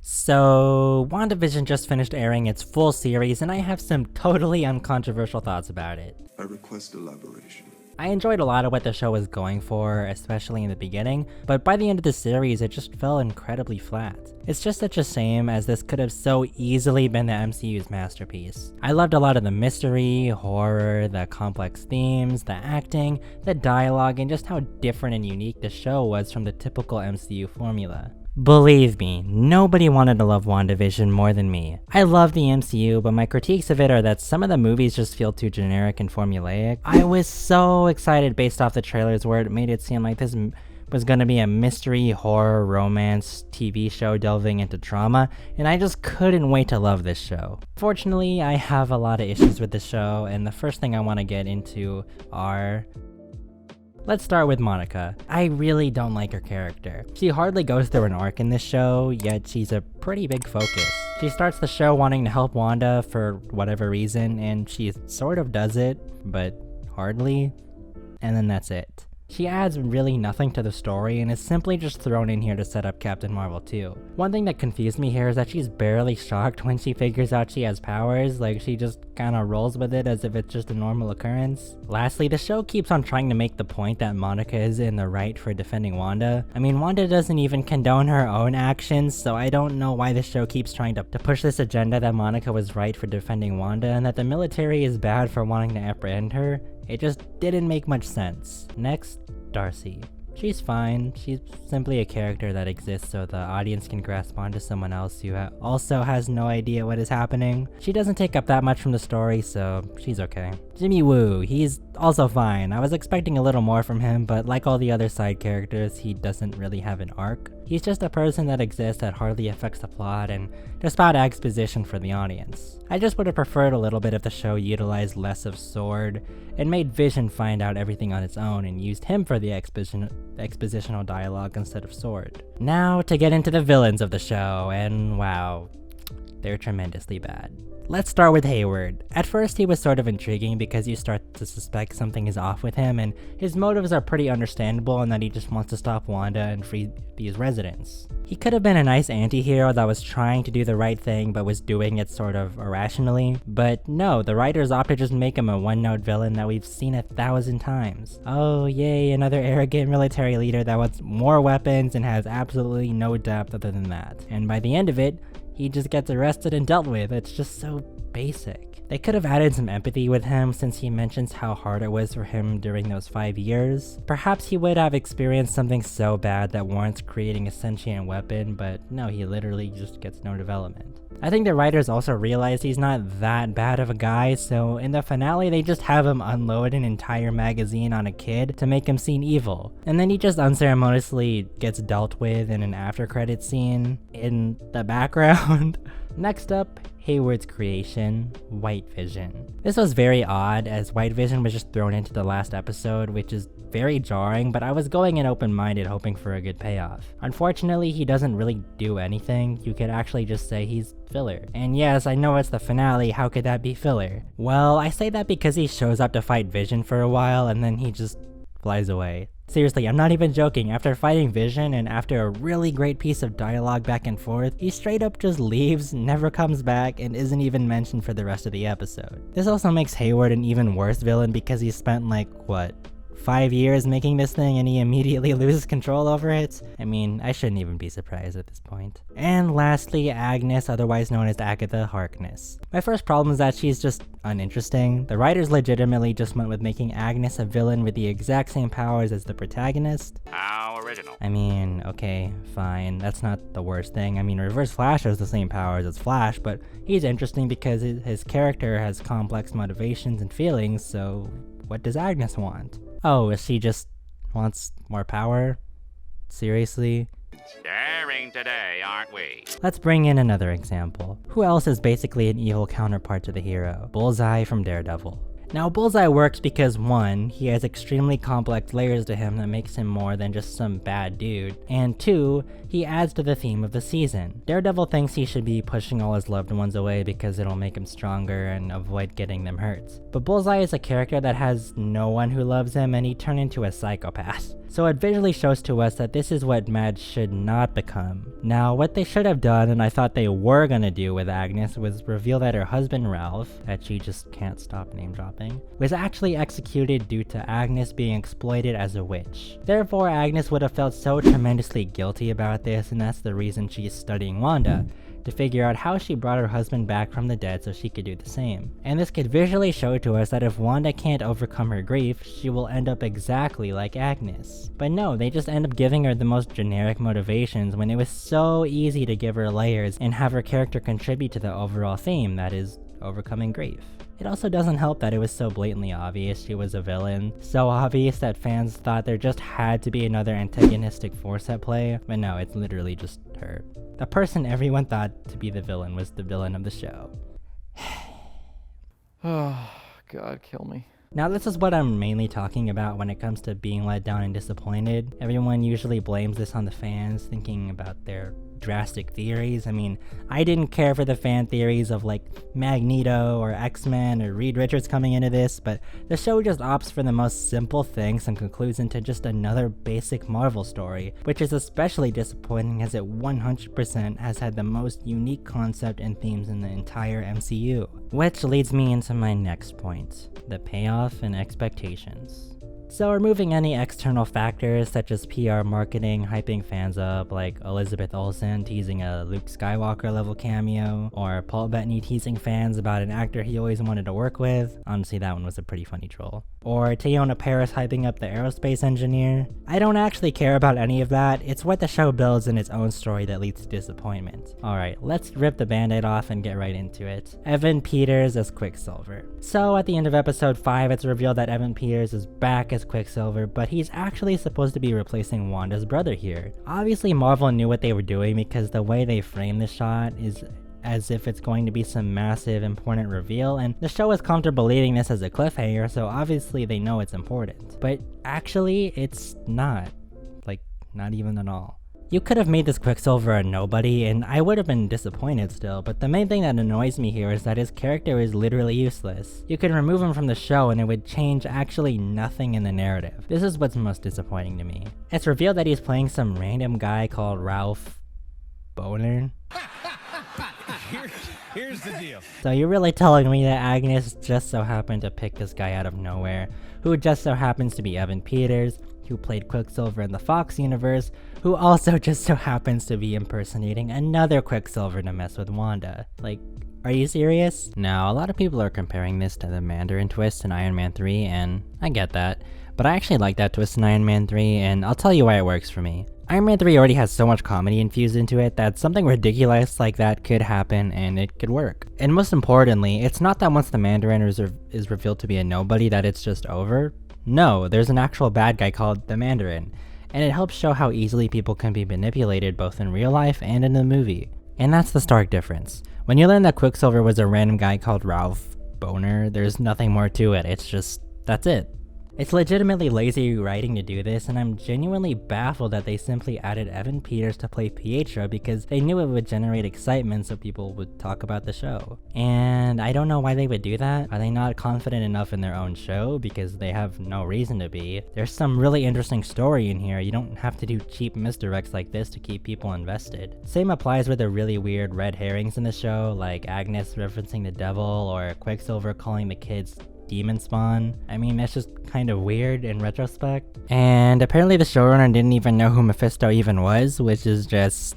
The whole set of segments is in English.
So, WandaVision just finished airing its full series, and I have some totally uncontroversial thoughts about it. I request elaboration. I enjoyed a lot of what the show was going for, especially in the beginning, but by the end of the series it just fell incredibly flat. It's just such a shame, as this could have so easily been the MCU's masterpiece. I loved a lot of the mystery, horror, the complex themes, the acting, the dialogue, and just how different and unique the show was from the typical MCU formula. Believe me, nobody wanted to love WandaVision more than me. I love the MCU, but my critiques of it are that some of the movies just feel too generic and formulaic. I was so excited based off the trailers where it made it seem like this was gonna be a mystery, horror, romance TV show delving into trauma, and I just couldn't wait to love this show. Fortunately, I have a lot of issues with this show, and the first thing I want to get into are... Let's start with Monica. I really don't like her character. She hardly goes through an arc in this show, yet she's a pretty big focus. She starts the show wanting to help Wanda for whatever reason, and she sort of does it, but hardly, and then that's it. She adds really nothing to the story and is simply just thrown in here to set up Captain Marvel 2. One thing that confused me here is that she's barely shocked when she figures out she has powers, like she just kinda rolls with it as if it's just a normal occurrence. Lastly, the show keeps on trying to make the point that Monica is in the right for defending Wanda. I mean, Wanda doesn't even condone her own actions, so I don't know why the show keeps trying to push this agenda that Monica was right for defending Wanda and that the military is bad for wanting to apprehend her. It just didn't make much sense. Next, Darcy. She's fine. She's simply a character that exists so the audience can grasp onto someone else who also has no idea what is happening. She doesn't take up that much from the story, so she's okay. Jimmy Woo, he's also fine. I was expecting a little more from him, but like all the other side characters, he doesn't really have an arc. He's just a person that exists that hardly affects the plot and just about exposition for the audience. I just would have preferred a little bit if the show utilized less of Sword and made Vision find out everything on its own and used him for the expositional dialogue instead of Sword. Now to get into the villains of the show, and wow, they're tremendously bad. Let's start with Hayward. At first he was sort of intriguing because you start to suspect something is off with him, and his motives are pretty understandable in that he just wants to stop Wanda and free these residents. He could have been a nice anti-hero that was trying to do the right thing but was doing it sort of irrationally, but no, the writers opted to just make him a one-note villain that we've seen 1,000 times. Oh yay, another arrogant military leader that wants more weapons and has absolutely no depth other than that. And by the end of it, he just gets arrested and dealt with. It's just so basic. They could have added some empathy with him since he mentions how hard it was for him during those 5 years. Perhaps he would have experienced something so bad that warrants creating a sentient weapon, but no, he literally just gets no development. I think the writers also realized he's not that bad of a guy, so in the finale they just have him unload an entire magazine on a kid to make him seem evil. And then he just unceremoniously gets dealt with in an after credit scene in the background. Next up, Hayward's creation, White Vision. This was very odd as White Vision was just thrown into the last episode, which is very jarring, but I was going in open-minded hoping for a good payoff. Unfortunately, he doesn't really do anything. You could actually just say he's filler. And yes, I know it's the finale, how could that be filler? Well, I say that because he shows up to fight Vision for a while and then he just flies away. Seriously, I'm not even joking. After fighting Vision and after a really great piece of dialogue back and forth, he straight up just leaves, never comes back, and isn't even mentioned for the rest of the episode. This also makes Hayward an even worse villain because he spent like, what, 5 years making this thing and he immediately loses control over it? I mean, I shouldn't even be surprised at this point. And lastly, Agnes, otherwise known as Agatha Harkness. My first problem is that she's just uninteresting. The writers legitimately just went with making Agnes a villain with the exact same powers as the protagonist. How original. I mean, okay, fine, that's not the worst thing. I mean, Reverse Flash has the same powers as Flash, but he's interesting because his character has complex motivations and feelings, so what does Agnes want? Oh, she just wants more power? Seriously? Daring today, aren't we? Let's bring in another example. Who else is basically an evil counterpart to the hero? Bullseye from Daredevil. Now, Bullseye works because 1, he has extremely complex layers to him that makes him more than just some bad dude, and 2, he adds to the theme of the season. Daredevil thinks he should be pushing all his loved ones away because it'll make him stronger and avoid getting them hurt. But Bullseye is a character that has no one who loves him and he turned into a psychopath. So it visually shows to us that this is what Mad should not become. Now, what they should have done, and I thought they were gonna do with Agnes, was reveal that her husband Ralph, that she just can't stop name dropping, was actually executed due to Agnes being exploited as a witch. Therefore, Agnes would have felt so tremendously guilty about this, and that's the reason she's studying Wanda, to figure out how she brought her husband back from the dead so she could do the same. And this could visually show to us that if Wanda can't overcome her grief, she will end up exactly like Agnes. But no, they just end up giving her the most generic motivations when it was so easy to give her layers and have her character contribute to the overall theme, that is, overcoming grief. It also doesn't help that it was so blatantly obvious she was a villain, so obvious that fans thought there just had to be another antagonistic force at play, but no, it's literally just her. The person everyone thought to be the villain was the villain of the show. Oh, God, kill me. Now this is what I'm mainly talking about when it comes to being let down and disappointed. Everyone usually blames this on the fans, thinking about their drastic theories. I mean, I didn't care for the fan theories of like Magneto or X-Men or Reed Richards coming into this, but the show just opts for the most simple things and concludes into just another basic Marvel story, which is especially disappointing as it 100% has had the most unique concept and themes in the entire MCU. Which leads me into my next point, the payoff and expectations. So removing any external factors such as PR marketing hyping fans up, like Elizabeth Olsen teasing a Luke Skywalker level cameo, or Paul Bettany teasing fans about an actor he always wanted to work with. Honestly, that one was a pretty funny troll. Or Teyonah Parris hyping up the aerospace engineer. I don't actually care about any of that, it's what the show builds in its own story that leads to disappointment. Alright, let's rip the band-aid off and get right into it. Evan Peters as Quicksilver. So at the end of episode 5, it's revealed that Evan Peters is back as Quicksilver, but he's actually supposed to be replacing Wanda's brother here. Obviously Marvel knew what they were doing because the way they framed the shot is as if it's going to be some massive important reveal, and the show has come to believing this as a cliffhanger, so obviously they know it's important. But actually, it's not. Like, not even at all. You could have made this Quicksilver a nobody, and I would have been disappointed still, but the main thing that annoys me here is that his character is literally useless. You could remove him from the show and it would change actually nothing in the narrative. This is what's most disappointing to me. It's revealed that he's playing some random guy called Ralph Boner. Here's the deal. So you're really telling me that Agnes just so happened to pick this guy out of nowhere, who just so happens to be Evan Peters, who played Quicksilver in the Fox universe, who also just so happens to be impersonating another Quicksilver to mess with Wanda. Like, are you serious? Now, a lot of people are comparing this to the Mandarin twist in Iron Man 3, and I get that, but I actually like that twist in Iron Man 3, and I'll tell you why it works for me. Iron Man 3 already has so much comedy infused into it that something ridiculous like that could happen and it could work. And most importantly, it's not that once the Mandarin is revealed to be a nobody that it's just over. No, there's an actual bad guy called the Mandarin, and it helps show how easily people can be manipulated both in real life and in the movie. And that's the stark difference. When you learn that Quicksilver was a random guy called Ralph Boner, there's nothing more to it, it's just, that's it. It's legitimately lazy writing to do this, and I'm genuinely baffled that they simply added Evan Peters to play Pietro because they knew it would generate excitement so people would talk about the show. And I don't know why they would do that. Are they not confident enough in their own show? Because they have no reason to be. There's some really interesting story in here. You don't have to do cheap misdirects like this to keep people invested. Same applies with the really weird red herrings in the show, like Agnes referencing the devil or Quicksilver calling the kids demon spawn. I mean, that's just kind of weird in retrospect. And apparently the showrunner didn't even know who Mephisto even was, which is just...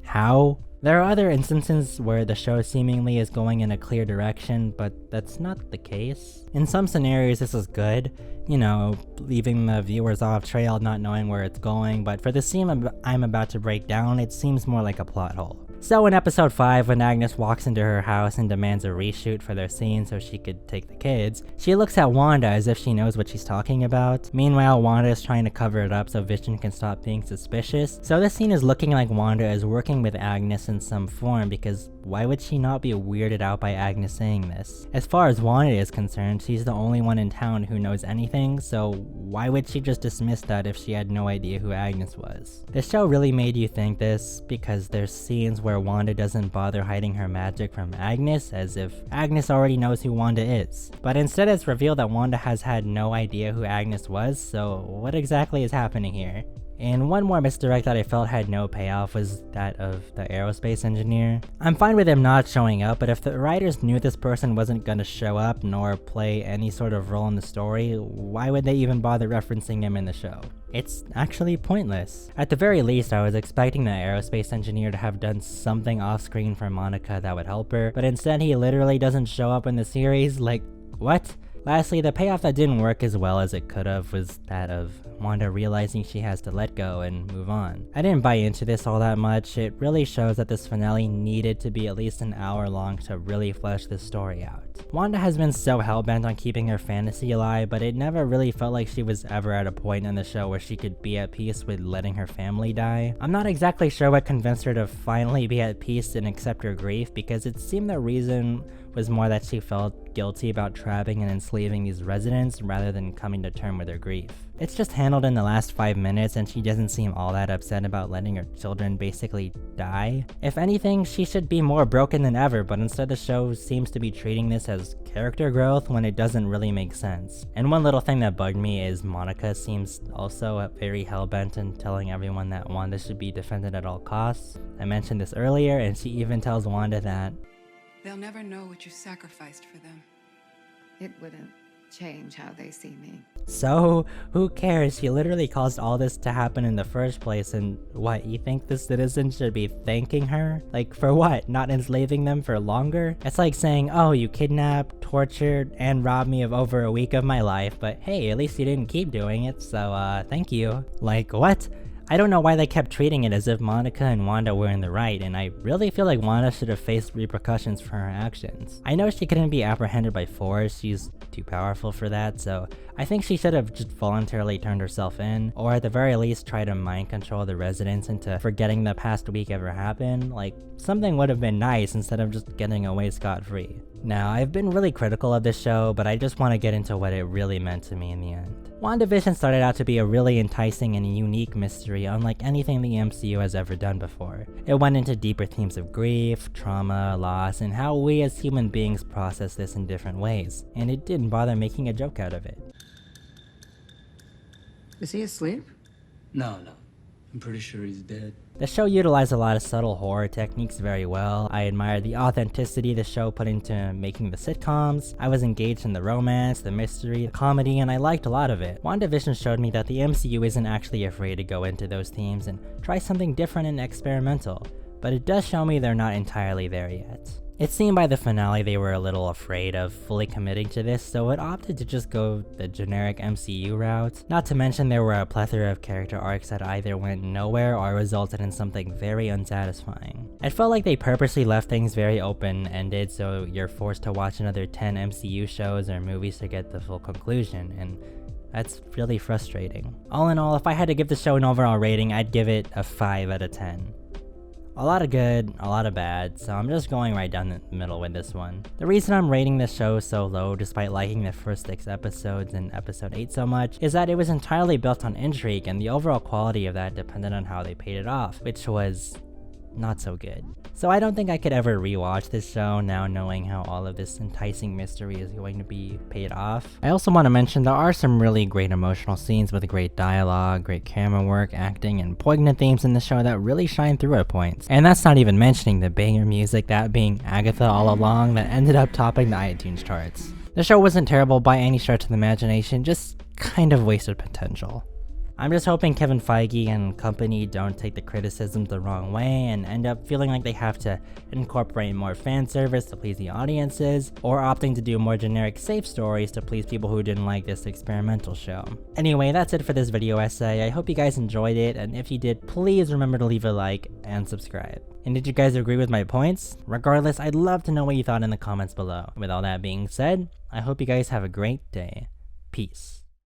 how? There are other instances where the show seemingly is going in a clear direction, but that's not the case. In some scenarios this is good, you know, leaving the viewers off trail not knowing where it's going, but for the scene I'm about to break down, it seems more like a plot hole. So in episode 5, when Agnes walks into her house and demands a reshoot for their scene so she could take the kids, she looks at Wanda as if she knows what she's talking about. Meanwhile, Wanda is trying to cover it up so Vision can stop being suspicious. So this scene is looking like Wanda is working with Agnes in some form, because why would she not be weirded out by Agnes saying this? As far as Wanda is concerned, she's the only one in town who knows anything, so why would she just dismiss that if she had no idea who Agnes was? The show really made you think this, because there's scenes where where Wanda doesn't bother hiding her magic from Agnes, as if Agnes already knows who Wanda is. But instead it's revealed that Wanda has had no idea who Agnes was, so what exactly is happening here? And one more misdirect that I felt had no payoff was that of the aerospace engineer. I'm fine with him not showing up, but if the writers knew this person wasn't gonna show up nor play any sort of role in the story, why would they even bother referencing him in the show? It's actually pointless. At the very least, I was expecting the aerospace engineer to have done something off-screen for Monica that would help her, but instead he literally doesn't show up in the series. Like, what? Lastly, the payoff that didn't work as well as it could have was that of Wanda realizing she has to let go and move on. I didn't buy into this all that much. It really shows that this finale needed to be at least an hour long to really flesh this story out. Wanda has been so hellbent on keeping her fantasy alive, but it never really felt like she was ever at a point in the show where she could be at peace with letting her family die. I'm not exactly sure what convinced her to finally be at peace and accept her grief, because it seemed the reason was more that she felt guilty about trapping and enslaving these residents rather than coming to terms with her grief. It's just handled in the last 5 minutes and she doesn't seem all that upset about letting her children basically die. If anything, she should be more broken than ever, but instead the show seems to be treating this as character growth when it doesn't really make sense. And one little thing that bugged me is Monica seems also very hellbent in telling everyone that Wanda should be defended at all costs. I mentioned this earlier, and she even tells Wanda that they'll never know what you sacrificed for them. It wouldn't change how they see me. So, who cares? She literally caused all this to happen in the first place, and what, you think the citizens should be thanking her? Like, for what? Not enslaving them for longer? It's like saying, oh, you kidnapped, tortured, and robbed me of over a week of my life, but hey, at least you didn't keep doing it, so thank you. Like, what? I don't know why they kept treating it as if Monica and Wanda were in the right, and I really feel like Wanda should have faced repercussions for her actions. I know she couldn't be apprehended by force, she's too powerful for that, so I think she should have just voluntarily turned herself in, or at the very least try to mind control the residents into forgetting the past week ever happened. Like, something would have been nice instead of just getting away scot-free. Now, I've been really critical of this show, but I just want to get into what it really meant to me in the end. WandaVision started out to be a really enticing and unique mystery unlike anything the MCU has ever done before. It went into deeper themes of grief, trauma, loss, and how we as human beings process this in different ways, and it didn't bother making a joke out of it. Is he asleep? No. I'm pretty sure he's dead. The show utilized a lot of subtle horror techniques very well. I admired the authenticity the show put into making the sitcoms. I was engaged in the romance, the mystery, the comedy, and I liked a lot of it. WandaVision showed me that the MCU isn't actually afraid to go into those themes and try something different and experimental, but it does show me they're not entirely there yet. It seemed by the finale they were a little afraid of fully committing to this, so it opted to just go the generic MCU route. Not to mention there were a plethora of character arcs that either went nowhere or resulted in something very unsatisfying. It felt like they purposely left things very open-ended, so you're forced to watch another 10 MCU shows or movies to get the full conclusion, and that's really frustrating. All in all, if I had to give the show an overall rating, I'd give it a 5 out of 10. A lot of good, a lot of bad, so I'm just going right down the middle with this one. The reason I'm rating this show so low despite liking the first 6 episodes and episode 8 so much is that it was entirely built on intrigue, and the overall quality of that depended on how they paid it off, which was not so good. So I don't think I could ever rewatch this show now knowing how all of this enticing mystery is going to be paid off. I also want to mention there are some really great emotional scenes with great dialogue, great camera work, acting, and poignant themes in the show that really shine through at points. And that's not even mentioning the banger music, that being Agatha All Along, that ended up topping the iTunes charts. The show wasn't terrible by any stretch of the imagination, just kind of wasted potential. I'm just hoping Kevin Feige and company don't take the criticisms the wrong way and end up feeling like they have to incorporate more fan service to please the audiences, or opting to do more generic safe stories to please people who didn't like this experimental show. Anyway, that's it for this video essay. I hope you guys enjoyed it, and if you did, please remember to leave a like and subscribe. And did you guys agree with my points? Regardless, I'd love to know what you thought in the comments below. With all that being said, I hope you guys have a great day. Peace.